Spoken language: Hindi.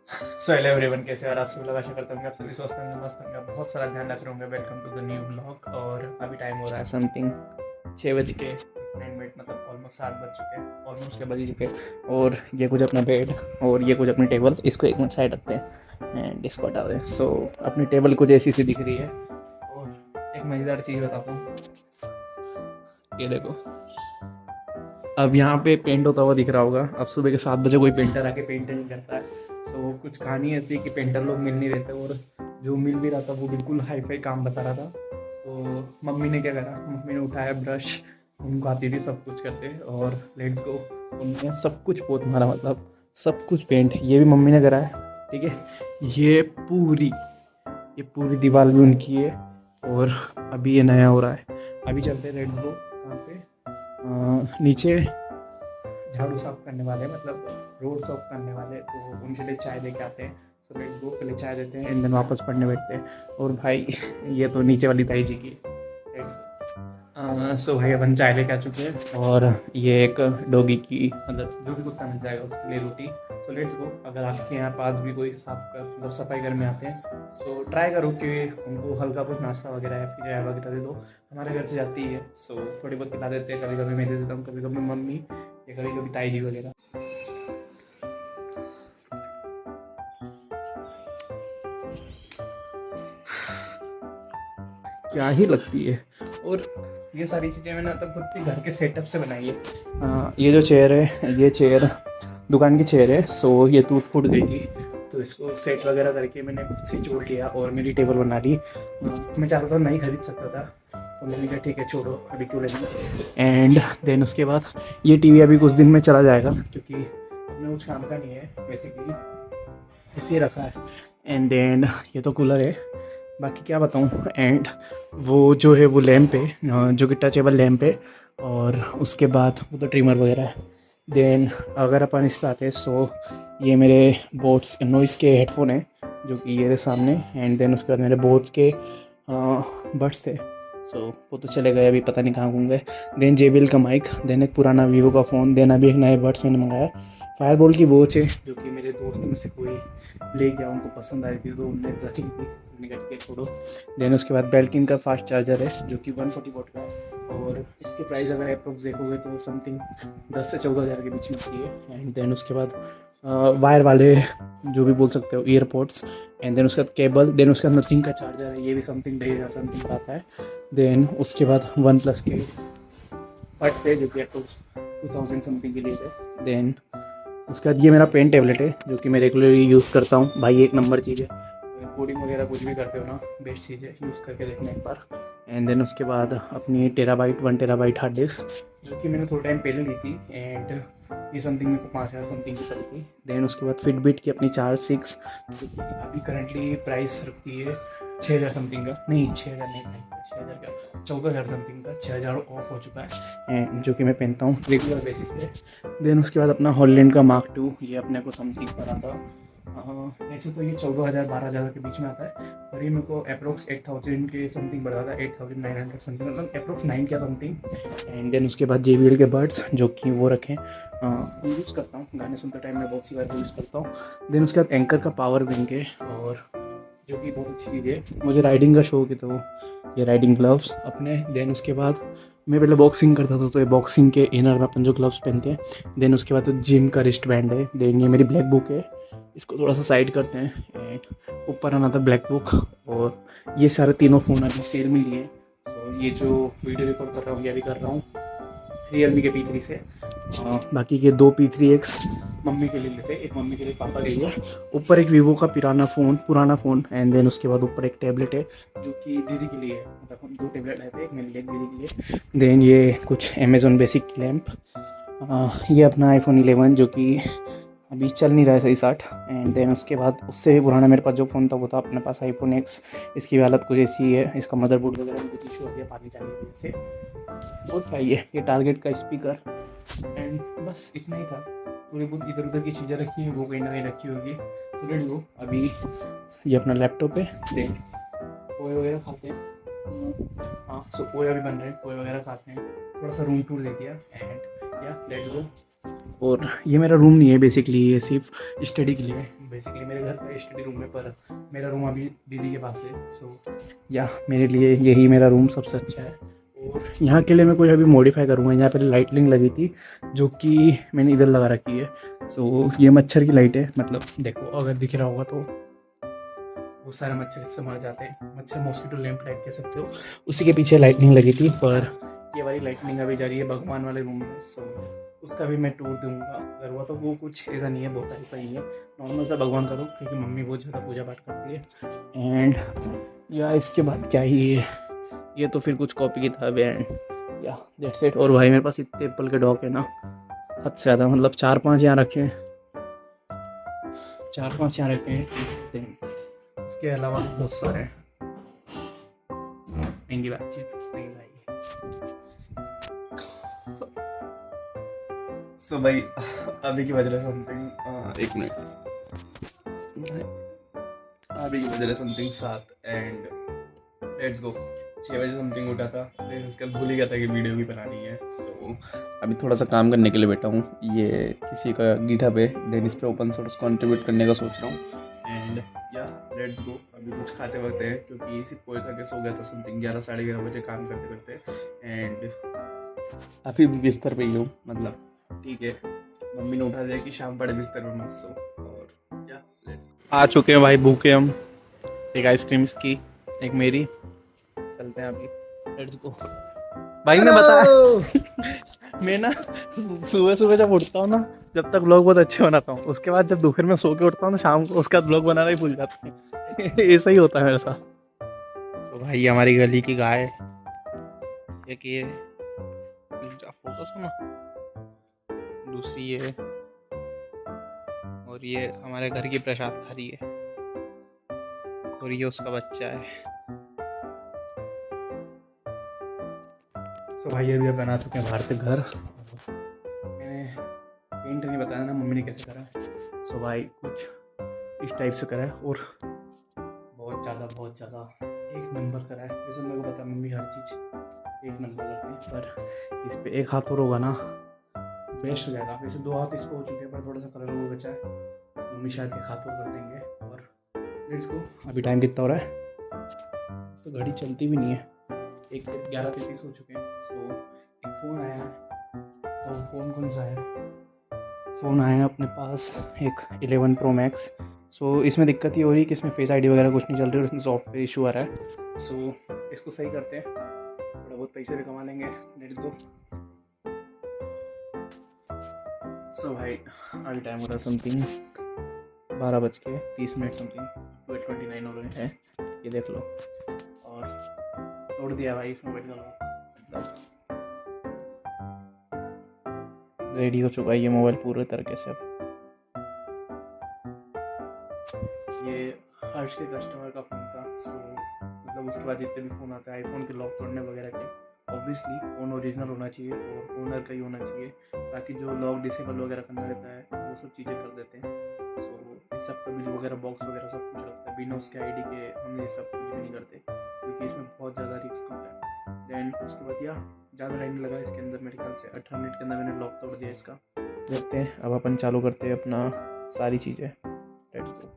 सो हेलो एवरीवन, कैसे हो? और आप सभी लोग आशा करता हूँ कि आप सभी स्वस्थ होंगे, मस्त होंगे, बहुत सारा ध्यान रख रहे होंगे। Welcome to the new blog. और अभी टाइम हो रहा है समथिंग 6:09, मतलब ऑलमोस्ट 7 बज चुके हैं, ऑलमोस्ट 6 बज ही चुके हैं। और ये कुछ अपना बेड और ये कुछ अपनी टेबल, इसको एक मिनट साइड रखते हैं एंड इसको हटा दें। सो अपनी टेबल कुछ ऐसी सी दिख रही है। और एक मज़ेदार चीज़ बताता हूँ, ये देखो। अब यहाँ पे पेंट होता हुआ दिख रहा होगा। अब सुबह के 7 बजे कोई पेंटर आके पेंट नहीं करता है। सो कुछ कहानी ऐसी है कि पेंटर लोग मिल नहीं रहते, और जो मिल भी रहा था वो बिल्कुल हाई फाई काम बता रहा था। सो मम्मी ने क्या करा, मम्मी ने उठाया ब्रश, उनको आती थी सब कुछ करते, और लेट्स गो उन्होंने सब कुछ पोत मारा, मतलब सब कुछ पेंट ये भी मम्मी ने करा है। ठीक है, ये पूरी ये पूरी दीवार भी उनकी है। और अभी ये नया हो रहा है। अभी चलते हैं, लेट्स गो। कहाँ पे? नीचे झाड़ू साफ करने वाले, मतलब रोड साफ करने वाले, तो उनके लिए चाय लेके आते हैं। सो लेट्स गो, पहले चाय देते हैं एंड देन वापस पढ़ने बैठते हैं। और भाई ये तो नीचे वाली ताई जी की। Let's go. सो भाई अपन चाय लेके आ चुके हैं, और ये एक डॉगी की, मतलब जो भी कुत्ता मिल जाएगा उसके लिए रोटी। So let's go. अगर आपके यहाँ पास भी कोई साफ कर, मतलब सफाई घर में आते हैं, सो ट्राई करो कि उनको हल्का कुछ नाश्ता वगैरह या फिर चाय वगैरह दे दो। हमारे घर से जाती है, सो थोड़ी बहुत खिला देते हैं। कभी कभी मैं दे देता हूँ, कभी कभी मम्मी, या कभी कभी ताई जी वगैरह। क्या ही लगती है। और ये सारी चीज़ें मैंने मतलब खुद के घर के सेटअप से बनाई है। ये जो चेयर है, ये चेयर दुकान की चेयर है। सो ये टूट फूट गई थी, तो इसको सेट वगैरह करके मैंने खुद से जोड़ लिया और मेरी टेबल बना ली। मैं चाहता था नहीं खरीद सकता था, तो मैंने कहा ठीक है छोड़ो, अभी क्यों लेना। एंड देन उसके बाद ये टीवी अभी कुछ दिन में चला जाएगा, क्योंकि अपने कुछ काम का नहीं है बेसिकली, इसलिए रखा है। एंड देन ये तो कूलर है, बाकी क्या बताऊँ। एंड वो जो है वो लैम्प है, जो कि टचेबल लैम्प है। और उसके बाद वो तो ट्रिमर वगैरह है। देन अगर अपन इस पर आते हैं, सो ये मेरे बोट्स नॉइस के हेडफोन है, जो कि ये सामने। एंड देन उसके बाद मेरे बोट्स के बड्स थे। सो वो तो चले गए, अभी पता नहीं कहाँ घूम गए। देन JBL का माइक, देन एक पुराना वीवो का फ़ोन, देन अभी एक नए बड्स मैंने मंगाया। फायरबोल्ट की वॉच है, जो कि मेरे दोस्त में से कोई ले गया, उनको पसंद आई थी तो उनने रख ली थी, मैंने कहा ठीक है छोड़ो। देन उसके बाद बेल्किन का फास्ट चार्जर है, जो कि 140 वॉट का है। और इसकी प्राइस अगर अप्रोक्स देखोगे तो समथिंग 10 से 14 हज़ार के बीच में आती है। एंड देन उसके बाद वायर वाले, जो भी बोल सकते हो, ईयरपोड्स। एंड देन उसके बाद केबल, देन उसके बाद नथिंग का चार्जर है, ये भी समथिंग 2,500 समथिंग का आता है। देन उसके बाद वन प्लस के बड्स है, जो कि अप्रोक्स 2000 समथिंग के लिए है। देन उसके बाद ये मेरा पेन टेबलेट है, जो कि मैं रेगुलरली यूज़ करता हूँ। भाई एक नंबर चीज़ है, कोडिंग वगैरह कुछ भी करते हो ना, बेस्ट चीज़ है, यूज़ करके देखना एक बार। एंड देन उसके बाद अपनी 1 TB हार्ड डिस्क, जो कि मैंने थोड़ा टाइम पहले ली थी। एंड ये समथिंग मेरे को 5,000 समथिंग की पड़ी थी। देन उसके बाद फिटबिट की अपनी चार्ज 6, जो कि अभी करंटली प्राइस रखती है 6,000 समथिंग का। नहीं, 6,000 नहीं भाई, 6,000 का 14,000 समथिंग का, 6,000 ऑफ हो चुका है। एंड जो कि मैं पहनता हूँ रेगुलर बेसिस पे। देन उसके बाद अपना हॉलैंड का Mark II, ये अपने को समथिंग पड़ा था। ऐसे तो ये 14,000 12,000 के बीच में आता है, और ये मेरे को अप्रोक्स 8,000 के समथिंग पड़ा था, 8,900 समथिंग, मतलब अप्रोक्स 9 का समथिंग। एंड देन उसके बाद JBL के बड्स, जो कि वो रखें, यूज़ करता हूँ गाने सुनते टाइम, मैं बहुत सी बार यूज़ करता हूँ। देन उसके बाद एंकर का पावर बैंक है, और जो कि बहुत अच्छी चीज़ है। मुझे राइडिंग का शौक है, तो ये राइडिंग ग्लव्स अपने। देन उसके बाद मैं पहले बॉक्सिंग करता था, तो ये बॉक्सिंग के इनर में अपन जो ग्लव्स पहनते हैं। देन उसके बाद तो जिम का रिस्ट बैंड है। देन ये मेरी ब्लैक बुक है, इसको थोड़ा सा साइड करते हैं। एंड ऊपर आना था ब्लैक बुक। और ये सारे तीनों फ़ोन अभी सेल में लिए। तो ये जो वीडियो रिकॉर्ड कर रहा हूँ, ये भी कर रहा हूँ Realme के P3 से। बाकी के 2 P3X मम्मी के लिए लेते, एक मम्मी के लिए, पापा के लिए। ऊपर एक वीवो का पुराना फ़ोन। एंड देन उसके बाद ऊपर एक टैबलेट है, जो कि दीदी के लिए है, मतलब हम 2 टैबलेट लेते हैं, एक मेरे लिए, एक दीदी के लिए। देन ये कुछ अमेज़ॉन बेसिक लैम्प। ये अपना iPhone 11, जो कि अभी चल नहीं रहा है सही 60। एंड देन उसके बाद उससे भी पुराना मेरे पास जो फ़ोन था, वो था अपने पास iPhone X। इसकी भी हालत कुछ ऐसी ही है, इसका मदरबोर्ड वगैरह में कुछ इशू हो गया पानी जाने की वजह से। बहुत चाहिए ये टारगेट का स्पीकर। एंड बस इतना ही था। थोड़ी बहुत इधर उधर की चीज़ें रखी हैं, वो कहीं ना कहीं रखी होगी। तो लेट्स गो। अभी ये अपना लैपटॉप है। देन पोए वगैरह खाते हैं। हाँ, सो पोए अभी बन रहे हैं, पोए वगैरह खाते हैं। थोड़ा सा रूम टूर दे दिया, एंड या लेट्स गो। और ये मेरा रूम नहीं है बेसिकली, ये सिर्फ स्टडी के लिए है। बेसिकली मेरे घर का स्टडी रूम है, पर मेरा रूम अभी दीदी के पास है। सो या मेरे लिए यही मेरा रूम सबसे अच्छा है। और यहाँ के लिए मैं कुछ अभी मॉडिफाई करूँगा। यहाँ पे लाइटनिंग लगी थी जो कि मैंने इधर लगा रखी है। सो ये मच्छर की लाइट है, मतलब देखो अगर दिख रहा होगा तो वो सारे मच्छर इससे मर जाते हैं। मच्छर मॉस्किटो लैंप टाइप कह सकते हो, उसी के पीछे लाइटनिंग लगी थी। पर ये वाली लाइटनिंग अभी जा रही है भगवान वाले रूम में। सो उसका भी मैं टूर दूंगा अगर हुआ तो। वो कुछ ऐसा नहीं है, बहुत टाइप का ही है, नॉर्मल सा भगवान का रूम, क्योंकि मम्मी बहुत ज़्यादा पूजा पाठ करती है। एंड या इसके बाद क्या ही है, ये तो फिर कुछ कॉपी किताब है। एंड या दैट्स इट। और भाई मेरे पास इतने एप्पल के डॉग है ना, हद से ज़्यादा, मतलब 4-5 यहाँ रखे हैं, 4-5 यहाँ रखे हैं। उसके अलावा बहुत सारे हैं। इनकी बातचीत नहीं भाई। सो भाई अभी की बज रहा समथिंग 1 मिनट, अभी की बज रहा समथिंग 7 एंड लेट्स गो। 6 बजे समथिंग उठा था, लेकिन उसके बाद भूल ही गया था कि वीडियो भी बनानी है। सो अभी थोड़ा सा काम करने के लिए बैठा हूँ। ये किसी का गिटहब है, देन इस पे ओपन सोर्स कंट्रीब्यूट करने का सोच रहा हूँ। एंड या लेट्स गो। अभी कुछ खाते वक्त है, क्योंकि सिर्फ पोहे खा के सो गया था समथिंग 11-11:30 बजे काम करते करते। एंड अभी भी बिस्तर पे ही हूँ, मतलब ठीक है, मम्मी ने उठा दिया कि शाम पड़े बिस्तर पे मत सो। और या लेट्स आ चुके हैं भाई, भूखे हम। एक आइसक्रीम्स की, एक मेरी, चलते हैं अभी, लेट्स गो। भाई ने बताया मैं ना सुबह सुबह जब उठता हूँ ना, जब तक व्लॉग बहुत अच्छे बनाता हूँ, उसके बाद जब दोपहर में सो के उठता हूँ ना शाम को, उसके बाद व्लॉग बनाना ही भूल जाता हूँ। ऐसा ही होता है मेरे साथ। तो भाई हमारी गली की गाय, एक ये फोकस हो ना, दूसरी ये, और ये हमारे घर की प्रसाद खा रही है, और ये उसका बच्चा है। सो भाई अभी बना चुके हैं बाहर से घर। मैंने पेंट नहीं बताया ना मम्मी ने कैसे करा है। सो भाई कुछ इस टाइप से करा है, और बहुत ज़्यादा एक नंबर करा है। वैसे मेरे को पता है मम्मी हर चीज़ एक नंबर करती है, पर इस पर एक हाथ और होगा ना बेस्ट हो जाएगा। वैसे 2 हाथ इस पर हो चुके हैं, पर थोड़ा सा कलर और बचा है, मम्मी शायद एक हाथ और कर देंगे। और लेट्स गो। अभी टाइम कितना हो रहा है, तो घड़ी चलती भी नहीं है, 11:33 हो चुके हैं। सो एक फ़ोन आया है, तो फ़ोन कौन सा है, फ़ोन आया है अपने पास एक 11 Pro Max। सो इसमें दिक्कत ये हो रही है कि इसमें फेस आईडी वगैरह कुछ नहीं चल रही, और इसमें सॉफ्टवेयर इशू आ रहा है। सो इसको सही करते हैं, थोड़ा बहुत पैसे भी कमा लेंगे। Let's go. सो भाई अभी टाइम हो रहा है समथिंग 12:30 समथिंग, 12:29 हो रहे हैं, ये देख लो। और तोड़ दिया भाई इस मोबाइल का लॉक, मतलब रेडी हो चुका है ये मोबाइल पूरे तरीके से। अब ये हर्ष के कस्टमर का फ़ोन था। सो मतलब उसके बाद जितने भी फ़ोन आते हैं आईफोन के लॉक तोड़ने वगैरह के, ऑब्वियसली फ़ोन ओरिजिनल होना चाहिए और ओनर का ही होना चाहिए। बाकी जो लॉक डिसेबल वगैरह करना रहता है वो सब चीज़ें कर देते हैं। सो इस सब का बिल वगैरह बॉक्स वगैरह सब कुछ लगता है, बिना उसके आईडी के हम ये सब कुछ भी नहीं करते, क्योंकि इसमें बहुत ज़्यादा रिस्क होता है। देन उसके बाद या ज़्यादा टाइम नहीं लगा इसके अंदर, मेरे ख्याल से 18 मिनट के अंदर मैंने लॉक तोड़ दिया इसका। देखते हैं अब अपन चालू करते हैं अपना सारी चीज़ें। Let's go.